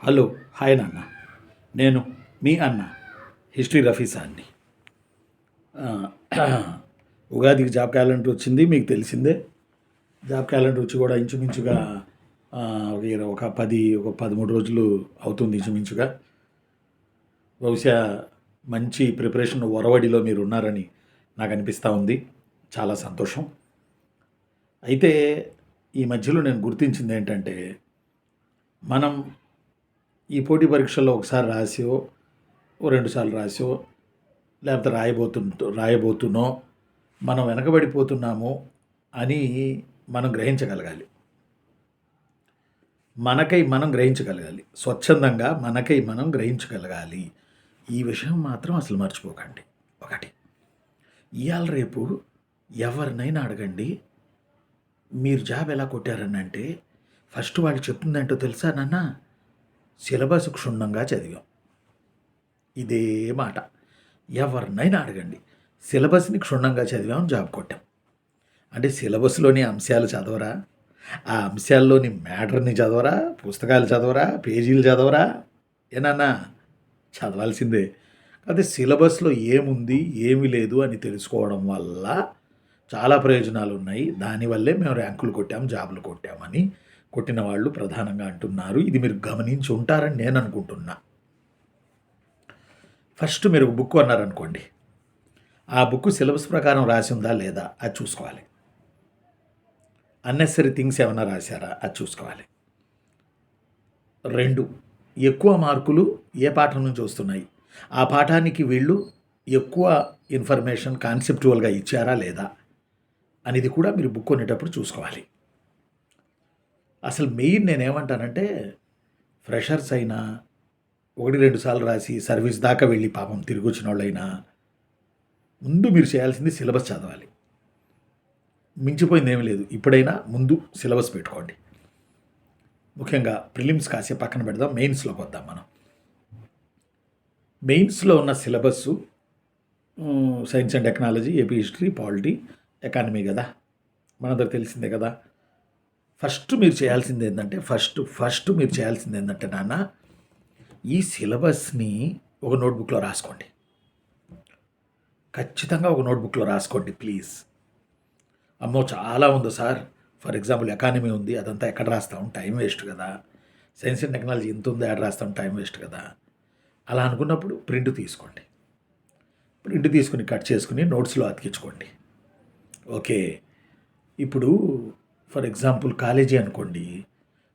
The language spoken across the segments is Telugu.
హలో, హాయ్ నాన్న. నేను మీ అన్న హిస్టరీ రఫీ సార్ని. ఉగాదికి జాబ్ క్యాలెండర్ వచ్చింది, మీకు తెలిసిందే. జాబ్ క్యాలెండర్ వచ్చి కూడా ఇంచుమించుగా ఆ, ఒక 13 రోజులు అవుతుంది ఇంచుమించుగా. బహుశా మంచి ప్రిపరేషన్ ఒరవడిలో మీరు ఉన్నారని నాకు అనిపిస్తూ ఉంది. చాలా సంతోషం. అయితే ఈ మధ్యలో నేను గుర్తించింది ఏంటంటే, మనం ఈ పోటీ పరీక్షల్లో ఒకసారి రాసో, ఓ 2 సార్లు రాసో, లేకపోతే రాయబోతున్నో మనం వెనకబడిపోతున్నాము అని మనం గ్రహించగలగాలి. మనకై మనం గ్రహించగలగాలి. స్వచ్ఛందంగా మనకై మనం గ్రహించగలగాలి. ఈ విషయం మాత్రం అసలు మర్చిపోకండి. ఒకటి, ఇవాళ రేపు ఎవరినైనా అడగండి, మీరు జాబ్ ఎలా కొట్టారని అంటే, ఫస్ట్ వాళ్ళు చెప్తుందేంటో తెలుసా నాన్న? సిలబస్ క్షుణ్ణంగా చదివాం. ఇదే మాట ఎవరినైనా అడగండి. సిలబస్ని క్షుణ్ణంగా చదివాం, జాబ్ కొట్టాం. అంటే సిలబస్లోని అంశాలు చదవరా? ఆ అంశాల్లోని మ్యాటర్ని చదవరా? పుస్తకాలు చదవరా? పేజీలు చదవరా? ఏనన్నా చదవాల్సిందే. అదే సిలబస్లో ఏముంది ఏమి లేదు అని తెలుసుకోవడం వల్ల చాలా ప్రయోజనాలు ఉన్నాయి. దానివల్లే మేము ర్యాంకులు కొట్టాం, జాబులు కొట్టామని కొట్టిన వాళ్ళు ప్రధానంగా అంటున్నారు. ఇది మీరు గమనించి ఉంటారని నేను అనుకుంటున్నా. ఫస్ట్ మీరు బుక్ అన్నారనుకోండి, ఆ బుక్ సిలబస్ ప్రకారం రాసి ఉందా లేదా అది చూసుకోవాలి. అన్నెసరీ థింగ్స్ ఏమైనా రాశారా అది చూసుకోవాలి. 2, ఎక్కువ మార్కులు ఏ పాఠం నుంచి వస్తున్నాయి, ఆ పాఠానికి వీళ్ళు ఎక్కువ ఇన్ఫర్మేషన్ కాన్సెప్చువల్గా ఇచ్చారా లేదా అనేది కూడా మీరు బుక్ కొనేటప్పుడు చూసుకోవాలి. అసలు మెయిన్ నేనేమంటానంటే, ఫ్రెషర్స్ అయినా 1-2 సార్లు రాసి సర్వీస్ దాకా వెళ్ళి పాపం తిరిగి వచ్చిన వాళ్ళైనా ముందు మీరు చేయాల్సింది సిలబస్ చదవాలి. మించిపోయింది ఏమీ లేదు. ఇప్పుడైనా ముందు సిలబస్ పెట్టుకోండి. ముఖ్యంగా ప్రిలిమ్స్ కాసే పక్కన పెడదాం, మెయిన్స్లోకి వద్దాం మనం. మెయిన్స్లో ఉన్న syllabus science and technology, AP history, polity, economy కదా, మనందరూ తెలిసిందే కదా. ఫస్ట్ మీరు చేయాల్సింది ఏంటంటే నాన్న, ఈ సిలబస్ని ఒక నోట్బుక్లో రాసుకోండి. ఖచ్చితంగా ఒక నోట్బుక్లో రాసుకోండి ప్లీజ్. అమ్మో చాలా ఉందో సార్, ఫర్ ఎగ్జాంపుల్ ఎకానమీ ఉంది, అదంతా ఎక్కడ రాస్తాం, టైం వేస్ట్ కదా. సైన్స్ అండ్ టెక్నాలజీ ఎంత ఉందో ఎక్కడ రాస్తాం, టైం వేస్ట్ కదా. అలా అనుకున్నప్పుడు ప్రింట్ తీసుకోండి. ప్రింట్ తీసుకుని కట్ చేసుకుని నోట్స్లో అతికించుకోండి. ఓకే, ఇప్పుడు ఫర్ ఎగ్జాంపుల్ కాలేజీ అనుకోండి,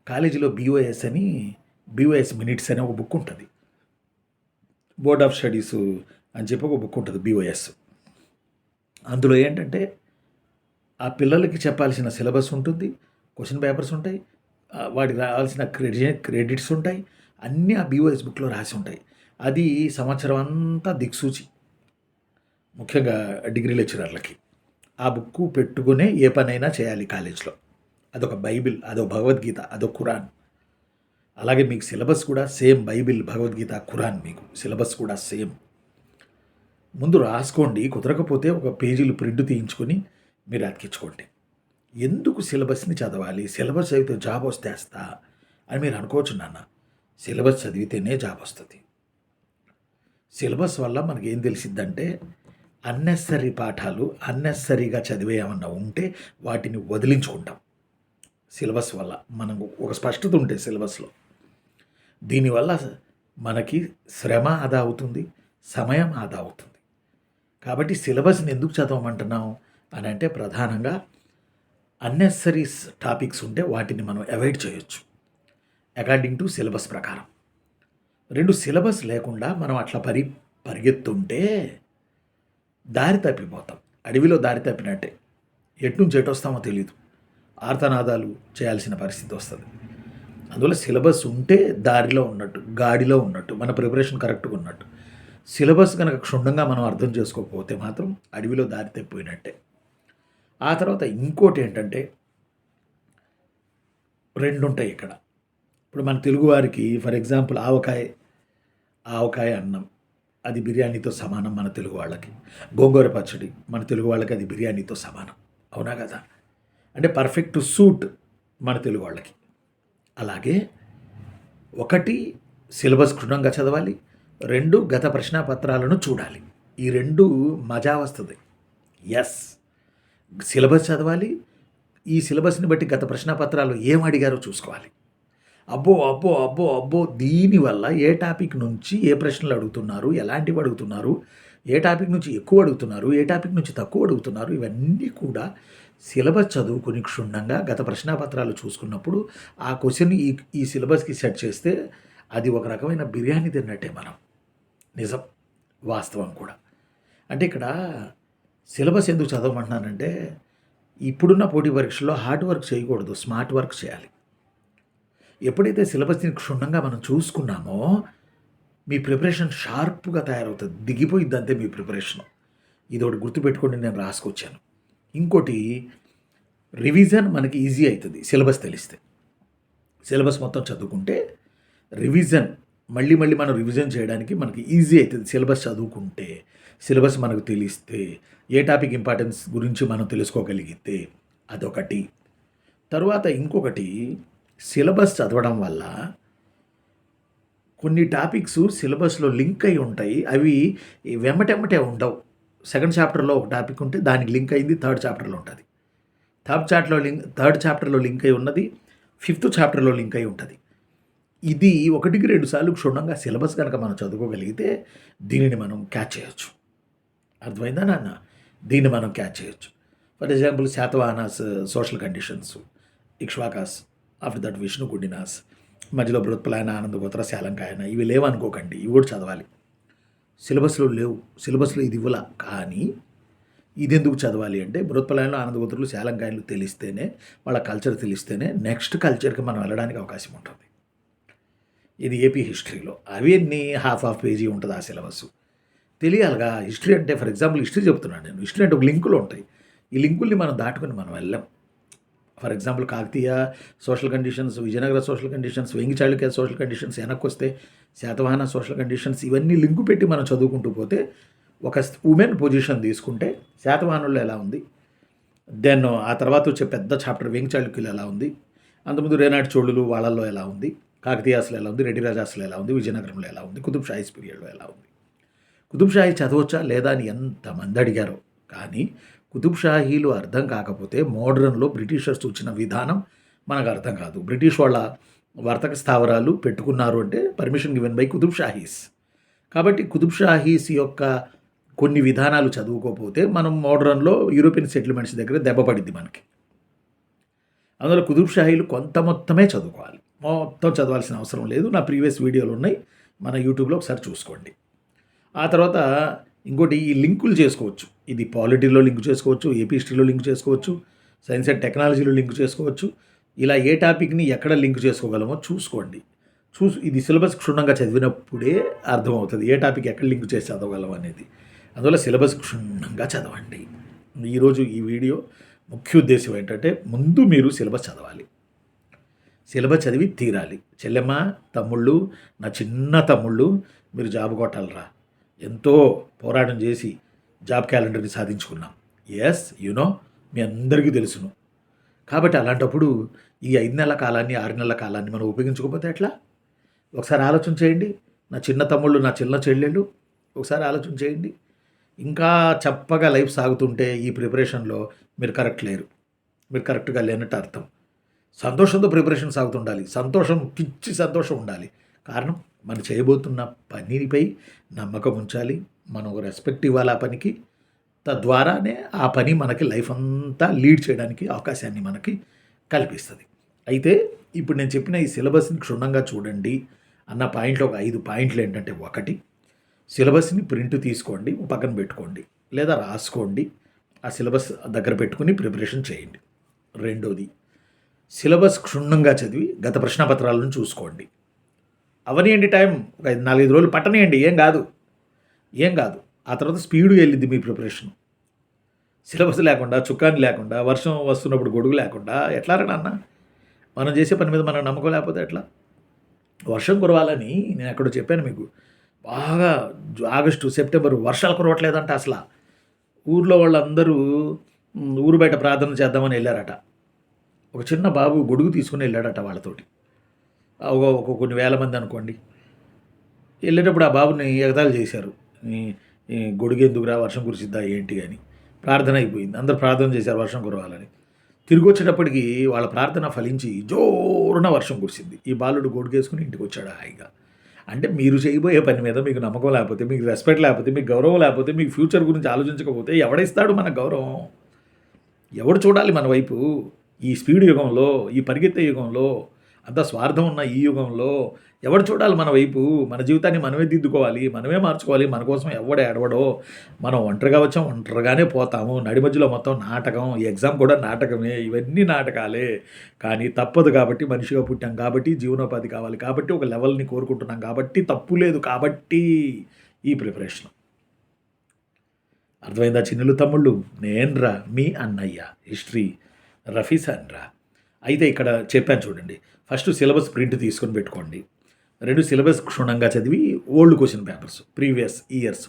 కాలేజీలో బీఓఎస్ మినిట్స్ అనే ఒక బుక్ ఉంటుంది. బోర్డ్ ఆఫ్ స్టడీస్ అని చెప్పి ఒక బుక్ ఉంటుంది, బీఓఎస్. అందులో ఏంటంటే ఆ పిల్లలకి చెప్పాల్సిన సిలబస్ ఉంటుంది, క్వశ్చన్ పేపర్స్ ఉంటాయి, వాటికి రావాల్సిన క్రెడిట్స్ ఉంటాయి, అన్నీ ఆ బీఓఎస్ బుక్లో రాసి ఉంటాయి. అది సంవత్సరం అంతా దిక్సూచి, ముఖ్యంగా డిగ్రీ లెక్చరర్లకి. ఆ బుక్ పెట్టుకునే ఏ పనైనా చేయాలి కాలేజ్లో. అదొక బైబిల్, అదొక భగవద్గీత, అదొక ఖురాన్. అలాగే మీకు సిలబస్ కూడా సేమ్, బైబిల్, భగవద్గీత, ఖురాన్, మీకు సిలబస్ కూడా సేమ్. ముందు రాసుకోండి, కుదరకపోతే ఒక పేజీలు ప్రింట్ తీయించుకొని మీరు అతికించుకోండి. ఎందుకు సిలబస్ని చదవాలి? సిలబస్ చదివితే జాబ్ వస్తేస్తా అని మీరు అనుకోవచ్చు నాన్న. సిలబస్ చదివితేనే జాబ్ వస్తుంది. సిలబస్ వల్ల మనకి ఏం తెలిసిద్దంటే, అన్నెసరీ పాఠాలు అన్నెసరీగా చదివే ఏమన్నా ఉంటే వాటిని వదిలించుకుంటాం. సిలబస్ వల్ల మనకు ఒక స్పష్టత ఉంటే సిలబస్లో, దీనివల్ల మనకి శ్రమ ఆదా అవుతుంది, సమయం ఆదా అవుతుంది. కాబట్టి సిలబస్ని ఎందుకు చదవమంటున్నాం అని అంటే, ప్రధానంగా అన్నెసరీ టాపిక్స్ ఉంటే వాటిని మనం అవాయిడ్ చేయొచ్చు అకార్డింగ్ టు సిలబస్ ప్రకారం. 2, సిలబస్ లేకుండా మనం అట్లా పరిగెత్తుంటే దారి తప్పిపోతాం. అడవిలో దారి తప్పినట్టే, ఎటు నుంచి ఎటు వస్తామో తెలియదు, ఆర్తనాదాలు చేయాల్సిన పరిస్థితి వస్తుంది. అందువల్ల సిలబస్ ఉంటే దారిలో ఉన్నట్టు, గాడిలో ఉన్నట్టు, మన ప్రిపరేషన్ కరెక్ట్గా ఉన్నట్టు. సిలబస్ కనుక క్షుణ్ణంగా మనం అర్థం చేసుకోకపోతే మాత్రం అడవిలో దారి తప్పిపోయినట్టే. ఆ తర్వాత ఇంకోటి ఏంటంటే, 2 ఉంటాయి ఇక్కడ. ఇప్పుడు మన తెలుగువారికి ఫర్ ఎగ్జాంపుల్ ఆవకాయ అన్నం, అది బిర్యానీతో సమానం మన తెలుగు వాళ్ళకి. గోంగూర పచ్చడి మన తెలుగు వాళ్ళకి అది బిర్యానీతో సమానం, అవునా కదా? అంటే పర్ఫెక్ట్ సూట్ మన తెలుగు వాళ్ళకి. అలాగే ఒకటి సిలబస్ క్షుణ్ణంగా చదవాలి, 2 గత ప్రశ్నాపత్రాలను చూడాలి. ఈ 2 మజా వస్తుంది. యెస్. సిలబస్ చదవాలి. ఈ సిలబస్‌ని బట్టి గత ప్రశ్నాపత్రాలు ఏం అడిగారో చూసుకోవాలి. అబ్బో! అబ్బో! అబ్బో! అబ్బో! దీనివల్ల ఏ టాపిక్ నుంచి ఏ ప్రశ్నలు అడుగుతున్నారు, ఎలాంటివి అడుగుతున్నారు, ఏ టాపిక్ నుంచి ఎక్కువ అడుగుతున్నారు, ఏ టాపిక్ నుంచి తక్కువ అడుగుతున్నారు, ఇవన్నీ కూడా సిలబస్ చదువుకొని క్షుణ్ణంగా గత ప్రశ్నాపత్రాలు చూసుకున్నప్పుడు ఆ క్వెషన్ ఈ సిలబస్‌కి సెట్ చేస్తే అది ఒక రకమైన బిర్యానీ తిన్నట్టే మనం. నిజం. వాస్తవం కూడా. అంటే ఇక్కడ సిలబస్ ఎందుకు చదవమంటున్నానంటే, ఇప్పుడున్న పోటీ పరీక్షల్లో హార్డ్ వర్క్ చేయకూడదు. స్మార్ట్ వర్క్ చేయాలి. ఎప్పుడైతే సిలబస్‌ని క్షుణ్ణంగా మనం చూసుకున్నామో, మీ ప్రిపరేషన్ షార్ప్‌గా తయారవుతది. దిగిపోయిద్ది అంతే మీ ప్రిపరేషన్. ఇదొకటి గుర్తుపెట్టుకోండి, నేను రాసుకొచ్చాను. ఇంకోటి రివిజన్ మనకి ఈజీ అవుతుంది సిలబస్ తెలిస్తే. సిలబస్ మొత్తం చదువుకుంటే రివిజన్ మళ్ళీ మళ్ళీ మనం రివిజన్ చేయడానికి మనకి ఈజీ అవుతుంది సిలబస్ చదువుకుంటే. సిలబస్ మనకు తెలిస్తే, ఏ టాపిక్ ఇంపార్టెన్స్ గురించి మనం తెలుసుకోగలిగితే అదొకటి. తరువాత ఇంకొకటి, సిలబస్ చదవడం వల్ల కొన్ని టాపిక్స్ సిలబస్‌లో లింక్ అయి ఉంటాయి. అవి వెంబటెంబటే ఉండవు. సెకండ్ చాప్టర్‌లో ఒక టాపిక్ ఉంటే దానికి లింక్ అయింది థర్డ్ చాప్టర్‌లో ఉంటది. థర్డ్ చాప్టర్‌లో లింక్ అయి ఉన్నది ఫిఫ్త్ చాప్టర్‌లో లింక్ అయి ఉంటది. ఇది 1కి 2 సార్లు క్షుణ్ణంగా సిలబస్ గనక మనం చదువుకోగలిగితే దీనిని మనం క్యాచ్ చేయొచ్చు. అర్థమైందా నాన్న? దీన్ని మనం క్యాచ్ చేయొచ్చు. For example Satavahanas social conditions, Ikshvakas, after that Vishnukundinas, మధ్యలో బృహత్పలాయన, ఆనందగోత్ర, శాలంకాయన, ఇవి లేవనుకోకండి. ఇవి కూడా చదవాలి. సిలబస్‌లో లేవు. సిలబస్‌లో ఇది ఇవ్వలా. కానీ ఇదెందుకు చదవాలి అంటే, బృహత్పలాయనలు, ఆనందగోత్రులు, శాలంకాయలు తెలిస్తేనే, వాళ్ళ కల్చర్ తెలిస్తేనే నెక్స్ట్ కల్చర్‌కి మనం వెళ్ళడానికి అవకాశం ఉంటుంది. ఇది ఏపీ హిస్టరీలో. అవన్నీ హాఫ్ పేజీ ఉంటుంది ఆ సిలబస్. తెలియాలిగా. హిస్టరీ అంటే ఫర్ ఎగ్జాంపుల్ హిస్టరీ చెప్తున్నాను నేను. హిస్టరీ అంటే ఒక లింకులు ఉంటాయి. ఈ లింకుల్ని మనం దాటుకొని మనం వెళ్ళాం. For example Kakatiya social conditions, Vijayanagara social conditions, Vengi Chalukya social conditions, వెనక్కొస్తే శాతవాహన సోషల్ కండిషన్స్, ఇవన్నీ లింకు పెట్టి మనం చదువుకుంటూ పోతే ఒక ఉమెన్ పొజిషన్ తీసుకుంటే శాతవాహనుల్లో ఎలా ఉంది, దెన్ ఆ తర్వాత వచ్చే పెద్ద చాప్టర్ వేంగి చాళుక్యులు ఎలా ఉంది, అంతకుముందు రేనాటి చోళులు వాళ్ళల్లో ఎలా ఉంది, కాకతీయాసులు ఎలా ఉంది, రెడ్డి రాజాసులు ఎలా ఉంది, విజయనగరంలో ఎలా ఉంది, కుతుబ్ షాహీస్ పీరియడ్లో ఎలా ఉంది. కుతుబ్ షాహీ చదవచ్చా లేదా అని ఎంతమంది అడిగారో. కానీ కుతుబ్ షాహీలు అర్థం కాకపోతే మోడ్రన్లో బ్రిటిషర్స్ వచ్చిన విధానం మనకు అర్థం కాదు. బ్రిటిష్ వాళ్ళ వర్తక స్థావరాలు పెట్టుకున్నారు అంటే permission given by Qutb Shahis. కాబట్టి కుతుబ్ షాహీస్ యొక్క కొన్ని విధానాలు చదువుకోకపోతే మనం మోడ్రన్లో యూరోపియన్ సెటిల్మెంట్స్ దగ్గర దెబ్బ పడిద్ది మనకి. అందులో కుతుబ్ షాహీలు కొంత మొత్తమే చదువుకోవాలి. మొత్తం చదవాల్సిన అవసరం లేదు. నా ప్రీవియస్ వీడియోలు ఉన్నాయి, మన యూట్యూబ్లో ఒకసారి చూసుకోండి. ఆ తర్వాత ఇంకోటి, ఈ లింకులు చేసుకోవచ్చు. ఇది పాలిటీలో లింక్ చేసుకోవచ్చు, ఏపీ హిస్టరీలో లింక్ చేసుకోవచ్చు, సైన్స్ అండ్ టెక్నాలజీలో లింక్ చేసుకోవచ్చు. ఇలా ఏ టాపిక్ని ఎక్కడ లింక్ చేసుకోగలమో చూసుకోండి. ఇది సిలబస్ క్షుణ్ణంగా చదివినప్పుడే అర్థమవుతుంది ఏ టాపిక్ ఎక్కడ లింక్ చేసి చదవగలం అనేది. అందువల్ల సిలబస్ క్షుణ్ణంగా చదవండి. ఈరోజు ఈ వీడియో ముఖ్య ఉద్దేశం ఏంటంటే, ముందు మీరు సిలబస్ చదవాలి. సిలబస్ చదివి తీరాలి. చెల్లెమ్మ, తమ్ముళ్ళు, నా చిన్న తమ్ముళ్ళు, మీరు జాబ్ కొట్టాలరా. ఎంతో పోరాటం చేసి జాబ్ క్యాలెండర్ని సాధించుకున్నాం. ఎస్, మీ అందరికీ తెలుసును. కాబట్టి అలాంటప్పుడు ఈ 5 నెలల కాలాన్ని, 6 నెలల కాలాన్ని మనం ఉపయోగించుకోకపోతే ఎట్లా? ఒకసారి ఆలోచన చేయండి. నా చిన్న తమ్ముళ్ళు, నా చిన్న చెల్లెళ్ళు, ఒకసారి ఆలోచన చేయండి. ఇంకా చప్పగా లైఫ్ సాగుతుంటే ఈ ప్రిపరేషన్లో మీరు కరెక్ట్ లేరు. మీరు కరెక్ట్గా లేనట్టు అర్థం. సంతోషంతో ప్రిపరేషన్ సాగుతుండాలి. పిచ్చి సంతోషం ఉండాలి. కారణం, మనం చేయబోతున్న పనిపై నమ్మకం ఉంచాలి. మనం ఒక రెస్పెక్ట్ ఇవ్వాలి ఆ పనికి. తద్వారానే ఆ పని మనకి లైఫ్ అంతా లీడ్ చేయడానికి అవకాశాన్ని మనకి కల్పిస్తుంది. అయితే ఇప్పుడు నేను చెప్పిన ఈ సిలబస్ని క్షుణ్ణంగా చూడండి అన్న పాయింట్లో ఒక 5 పాయింట్లు ఏంటంటే, 1, సిలబస్ని ప్రింట్ తీసుకోండి, పక్కన పెట్టుకోండి, లేదా రాసుకోండి. ఆ సిలబస్ దగ్గర పెట్టుకుని ప్రిపరేషన్ చేయండి. 2, సిలబస్ క్షుణ్ణంగా చదివి గత ప్రశ్నపత్రాలను చూసుకోండి. అవనియండి టైం, ఒక 4-5 రోజులు పట్టనియండి, ఏం కాదు. ఆ తర్వాత స్పీడ్గా వెళ్ళిద్ది మీ ప్రిపరేషన్. సిలబస్ లేకుండా, చుక్కాని లేకుండా, వర్షం వస్తున్నప్పుడు గొడుగు లేకుండా ఎట్లా రా నాన్న? మనం చేసే పని మీద మనం నమ్మకం లేకపోతే ఎట్లా? వర్షం కురవాలని నేను ఎక్కడో చెప్పాను మీకు. బాగా ఆగస్టు, సెప్టెంబర్ వర్షాలు కురవట్లేదంట అసలు. ఊర్లో వాళ్ళందరూ ఊరు బయట ప్రార్థన చేద్దామని వెళ్ళారట. ఒక చిన్న బాబు గొడుగు తీసుకుని వెళ్ళాడట వాళ్ళతోటి. కొన్ని వేల మంది అనుకోండి. వెళ్ళేటప్పుడు ఆ బాబుని ఎగతాళి చేశారు. ఈ ఈ గొడుగెందుకురా వర్షం కురిసిద్దా ఏంటి అని. ప్రార్థన అయిపోయింది. అందరూ ప్రార్థన చేశారు వర్షం కురవాలని. తిరిగొచ్చేటప్పటికి వాళ్ళ ప్రార్థన ఫలించి జోరున వర్షం కురిసింది. ఈ బాలుడు గొడుగేసుకొని ఇంటికొచ్చాడు హాయిగా. అంటే మీరు చేయబోయే పని మీద మీకు నమ్మకం లేకపోతే, మీకు రెస్పెక్ట్ లేకపోతే, మీకు గౌరవం లేకపోతే, మీకు ఫ్యూచర్ గురించి ఆలోచించకపోతే ఎవడిస్తాడు మనకు గౌరవం? ఎవడు చూడాలి మన వైపు? ఈ స్పీడ్ యుగంలో, ఈ పరిగెత్తే యుగంలో, అంత స్వార్థం ఉన్న ఈ యుగంలో ఎవడు చూడాలి మన వైపు? మన జీవితాన్ని మనమే దిద్దుకోవాలి, మనమే మార్చుకోవాలి. మన కోసం ఎవడు ఏడవడో. మనం ఒంటరిగా వచ్చాం, ఒంటరిగానే పోతాము. నడి మధ్యలో మొత్తం నాటకం. ఈ ఎగ్జామ్ కూడా నాటకమే. ఇవన్నీ నాటకాలే. కానీ తప్పదు కాబట్టి, మనిషిగా పుట్టాం కాబట్టి, జీవనోపాధి కావాలి కాబట్టి, ఒక లెవెల్ని కోరుకుంటున్నాం కాబట్టి, తప్పు లేదు కాబట్టి ఈ ప్రిపరేషన్. అర్థమైందా చిన్నులు తమ్ముళ్ళు? నేనురా మీ అన్నయ్య హిస్టరీ రఫీసాన్రా. అయితే ఇక్కడ చెప్పాను చూడండి. ఫస్ట్ సిలబస్ ప్రింట్ తీసుకొని పెట్టుకోండి. 2 సిలబస్ క్షుణ్ణంగా చదివి old question papers previous years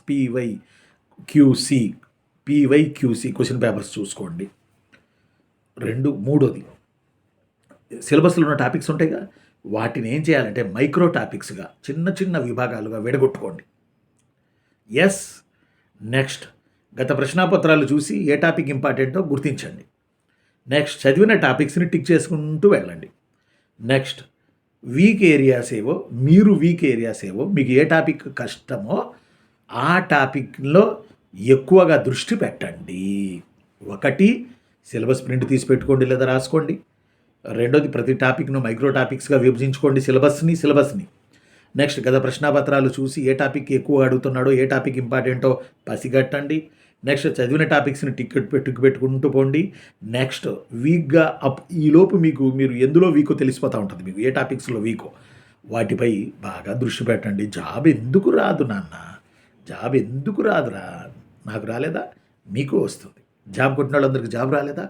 PYQC question papers చూసుకోండి. మూడోది సిలబస్లో ఉన్న టాపిక్స్ ఉంటాయిగా, వాటిని ఏం చేయాలంటే మైక్రో టాపిక్స్గా చిన్న చిన్న విభాగాలుగా విడగొట్టుకోండి. నెక్స్ట్ గత ప్రశ్నాపత్రాలు చూసి ఏ టాపిక్ ఇంపార్టెంటో గుర్తించండి. నెక్స్ట్ చదివిన టాపిక్స్ని టిక్ చేసుకుంటూ వెళ్ళండి. నెక్స్ట్ వీక్ ఏరియాస్ ఏవో మీకు ఏ టాపిక్ కష్టమో ఆ టాపిక్లో ఎక్కువగా దృష్టి పెట్టండి. 1 సిలబస్ ప్రింట్ తీసి పెట్టుకోండి లేదా రాసుకోండి. 2ది ప్రతి టాపిక్ను మైక్రో టాపిక్స్గా విభజించుకోండి సిలబస్ని. నెక్స్ట్ గత ప్రశ్నాపత్రాలు చూసి ఏ టాపిక్ ఎక్కువ అడుగుతున్నాడో, ఏ టాపిక్ ఇంపార్టెంటో పసిగట్టండి. నెక్స్ట్ చదివిన టాపిక్స్ని పెట్టుకుంటూ పోండి. నెక్స్ట్ వీక్గా ఈలోపు మీరు ఎందులో వీకో తెలిసిపోతూ ఉంటుంది. మీకు ఏ టాపిక్స్లో వీకో వాటిపై బాగా దృష్టి పెట్టండి. జాబ్ ఎందుకు రాదు నాన్న? జాబ్ ఎందుకు రాదురా? నాకు రాలేదా? మీకు వస్తుంది. జాబ్ కొట్టిన వాళ్ళందరికీ జాబ్ రాలేదా?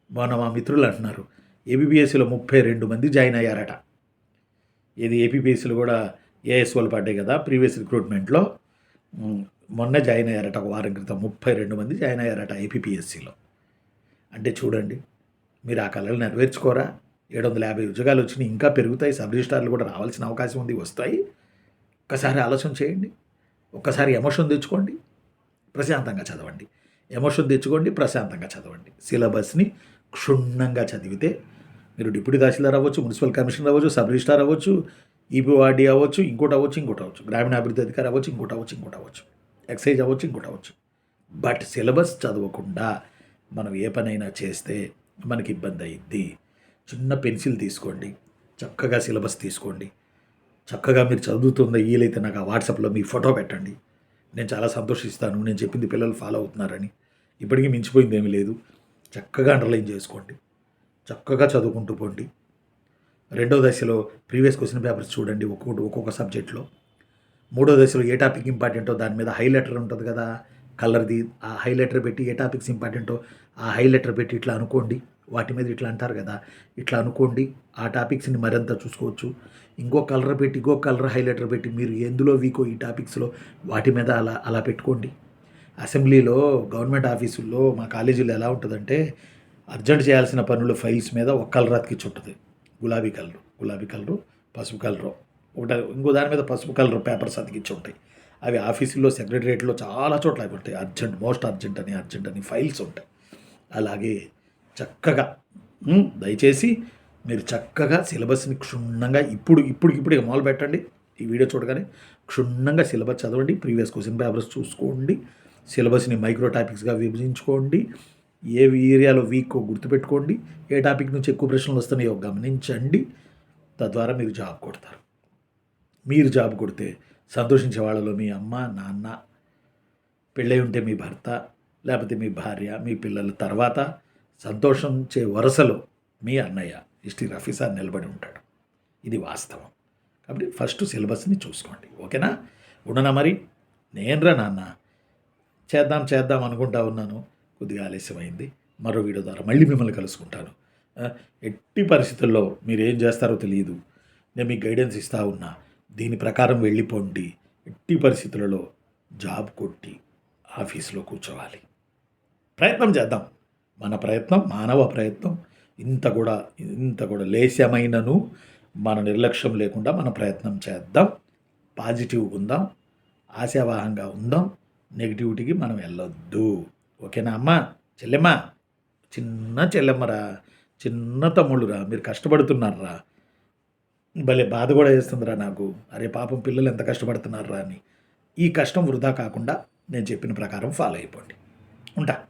మా మిత్రులు అంటున్నారు ఏబీపీఎస్సీలో 32 మంది జాయిన్ అయ్యారట. ఇది ఏపీపీఎస్సీలు కూడా ఏఎస్ఓలు పడ్డాయి కదా ప్రీవియస్ రిక్రూట్మెంట్లో. మొన్న జాయిన్ అయ్యారట, ఒక వారం క్రితం 32 మంది జాయిన్ అయ్యారట ఏపీపీఎస్సీలో. అంటే చూడండి, మీరు ఆ కళలు నెరవేర్చుకోరా? 750 ఉద్యోగాలు వచ్చినాయి, ఇంకా పెరుగుతాయి. సబ్ రిజిస్ట్రార్లు కూడా రావాల్సిన అవకాశం ఉంది, వస్తాయి. ఒక్కసారి ఆలోచన చేయండి. ఒక్కసారి ఎమోషన్ తెచ్చుకోండి, ప్రశాంతంగా చదవండి. ప్రశాంతంగా చదవండి. సిలబస్ని క్షుణ్ణంగా చదివితే మీరు డిప్యూటీ తహసీల్దార్ అవ్వచ్చు, మున్సిపల్ కమిషనర్ అవ్వచ్చు, సబ్ రిజిస్ట్రార్ అవ్వచ్చు, ఈపీఓఆర్డీ అవ్వచ్చు, ఇంకోటి అవ్వచ్చు, గ్రామీణాభివృద్ధి అధికారి అవ్వచ్చు, ఇంకోటి అవ్వచ్చు, ఎక్సైజ్ అవ్వచ్చు, ఇంకోటి అవ్వచ్చు. బట్ సిలబస్ చదవకుండా మనం ఏ పనైనా చేస్తే మనకి ఇబ్బంది అయ్యిద్ది. చిన్న పెన్సిల్ తీసుకోండి, చక్కగా సిలబస్ తీసుకోండి. చక్కగా మీరు చదువుతుందా వీలైతే నాకు ఆ వాట్సాప్లో మీ ఫోటో పెట్టండి. నేను చాలా సంతోషిస్తాను, నేను చెప్పింది పిల్లలు ఫాలో అవుతున్నారని. ఇప్పటికీ మించిపోయింది ఏమీ లేదు. చక్కగా అండర్లైన్ చేసుకోండి, చక్కగా చదువుకుంటూ పోండి. 2వ దశలో ప్రీవియస్ క్వశ్చన్ పేపర్స్ చూడండి ఒక్కొక్క సబ్జెక్ట్లో. 3వ దశలో ఏ టాపిక్ ఇంపార్టెంటో దాని మీద హైలైటర్ ఉంటుంది కదా కలర్ది, ఆ హైలైటర్ పెట్టి ఏ టాపిక్స్ ఇంపార్టెంటో ఆ హైలైటర్ పెట్టి ఇట్లా అనుకోండి. వాటి మీద ఇట్లా అంటారు కదా, ఇట్లా అనుకోండి. ఆ టాపిక్స్ని మరింత చూసుకోవచ్చు. ఇంకో కలర్ హైలైటర్ పెట్టి మీరు ఎందులో వీకో ఈ టాపిక్స్లో వాటి మీద అలా పెట్టుకోండి. అసెంబ్లీలో గవర్నమెంట్ ఆఫీసుల్లో మా కాలేజీలో ఎలా ఉంటుందంటే, అర్జెంట్ చేయాల్సిన పనుల ఫైల్స్ మీద ఒక కలర్ అతికించి ఉంటుంది. గులాబీ కలరు, పసుపు కలరు, ఇంకో దాని మీద పసుపు కలర్ పేపర్స్ అతికించి ఉంటాయి. అవి ఆఫీసుల్లో సెక్రటరియట్లో చాలా చోట్ల అవి ఉంటాయి. మోస్ట్ అర్జెంట్ అని ఫైల్స్ ఉంటాయి. అలాగే చక్కగా దయచేసి మీరు చక్కగా సిలబస్ని క్షుణ్ణంగా ఇప్పటికిప్పుడు మొదలు పెట్టండి. ఈ వీడియో చూడగానే క్షుణ్ణంగా సిలబస్ చదవండి, ప్రీవియస్ క్వశ్చన్ పేపర్స్ చూసుకోండి, సిలబస్ని మైక్రో టాపిక్స్గా విభజించుకోండి, ఏ ఏరియాలో వీక్ గుర్తుపెట్టుకోండి, ఏ టాపిక్ నుంచి ఎక్కువ ప్రశ్నలు వస్తున్నాయో గమనించండి. తద్వారా మీరు జాబ్ కొడతారు. మీరు జాబ్ కొడితే సంతోషించే వాళ్ళలో మీ అమ్మ, నాన్న, పెళ్ళై ఉంటే మీ భర్త, లేకపోతే మీ భార్య, మీ పిల్లల తర్వాత సంతోషించే వరుసలో మీ అన్నయ్య హిస్టరీ రఫీసాన్ నిలబడి ఉంటాడు. ఇది వాస్తవం. కాబట్టి ఫస్ట్ సిలబస్ని చూసుకోండి. ఓకేనా? ఉండనా మరి? నేనురా నాన్న చేద్దాం అనుకుంటా ఉన్నాను. కొద్దిగా ఆలస్యమైంది. మరో వీడియో ద్వారా మళ్ళీ మిమ్మల్ని కలుసుకుంటాను. ఎట్టి పరిస్థితుల్లో మీరు ఏం చేస్తారో తెలియదు, నేను మీకు గైడెన్స్ ఇస్తూ ఉన్నా. దీని ప్రకారం వెళ్ళిపోండి. ఎట్టి పరిస్థితులలో జాబ్ కొట్టి ఆఫీస్లో కూర్చోవాలి. ప్రయత్నం చేద్దాం. మన ప్రయత్నం, మానవ ప్రయత్నం ఇంత కూడా లేశమైనను మన నిర్లక్ష్యం లేకుండా మన ప్రయత్నం చేద్దాం, పాజిటివ్గా ఉందాం, ఆశావాహంగా ఉందాం, నెగిటివిటీకి మనం వెళ్ళొద్దు. ఓకేనా అమ్మా? చెల్లెమ్మ, చిన్న చెల్లెమ్మరా, చిన్న తమ్ముళ్ళురా, మీరు కష్టపడుతున్నారురా. భలే బాధ కూడా వేస్తుందిరా నాకు. అరే పాపం పిల్లలు ఎంత కష్టపడుతున్నారురా అని. ఈ కష్టం వృధా కాకుండా నేను చెప్పిన ప్రకారం ఫాలో అయిపోండి. ఉంటా.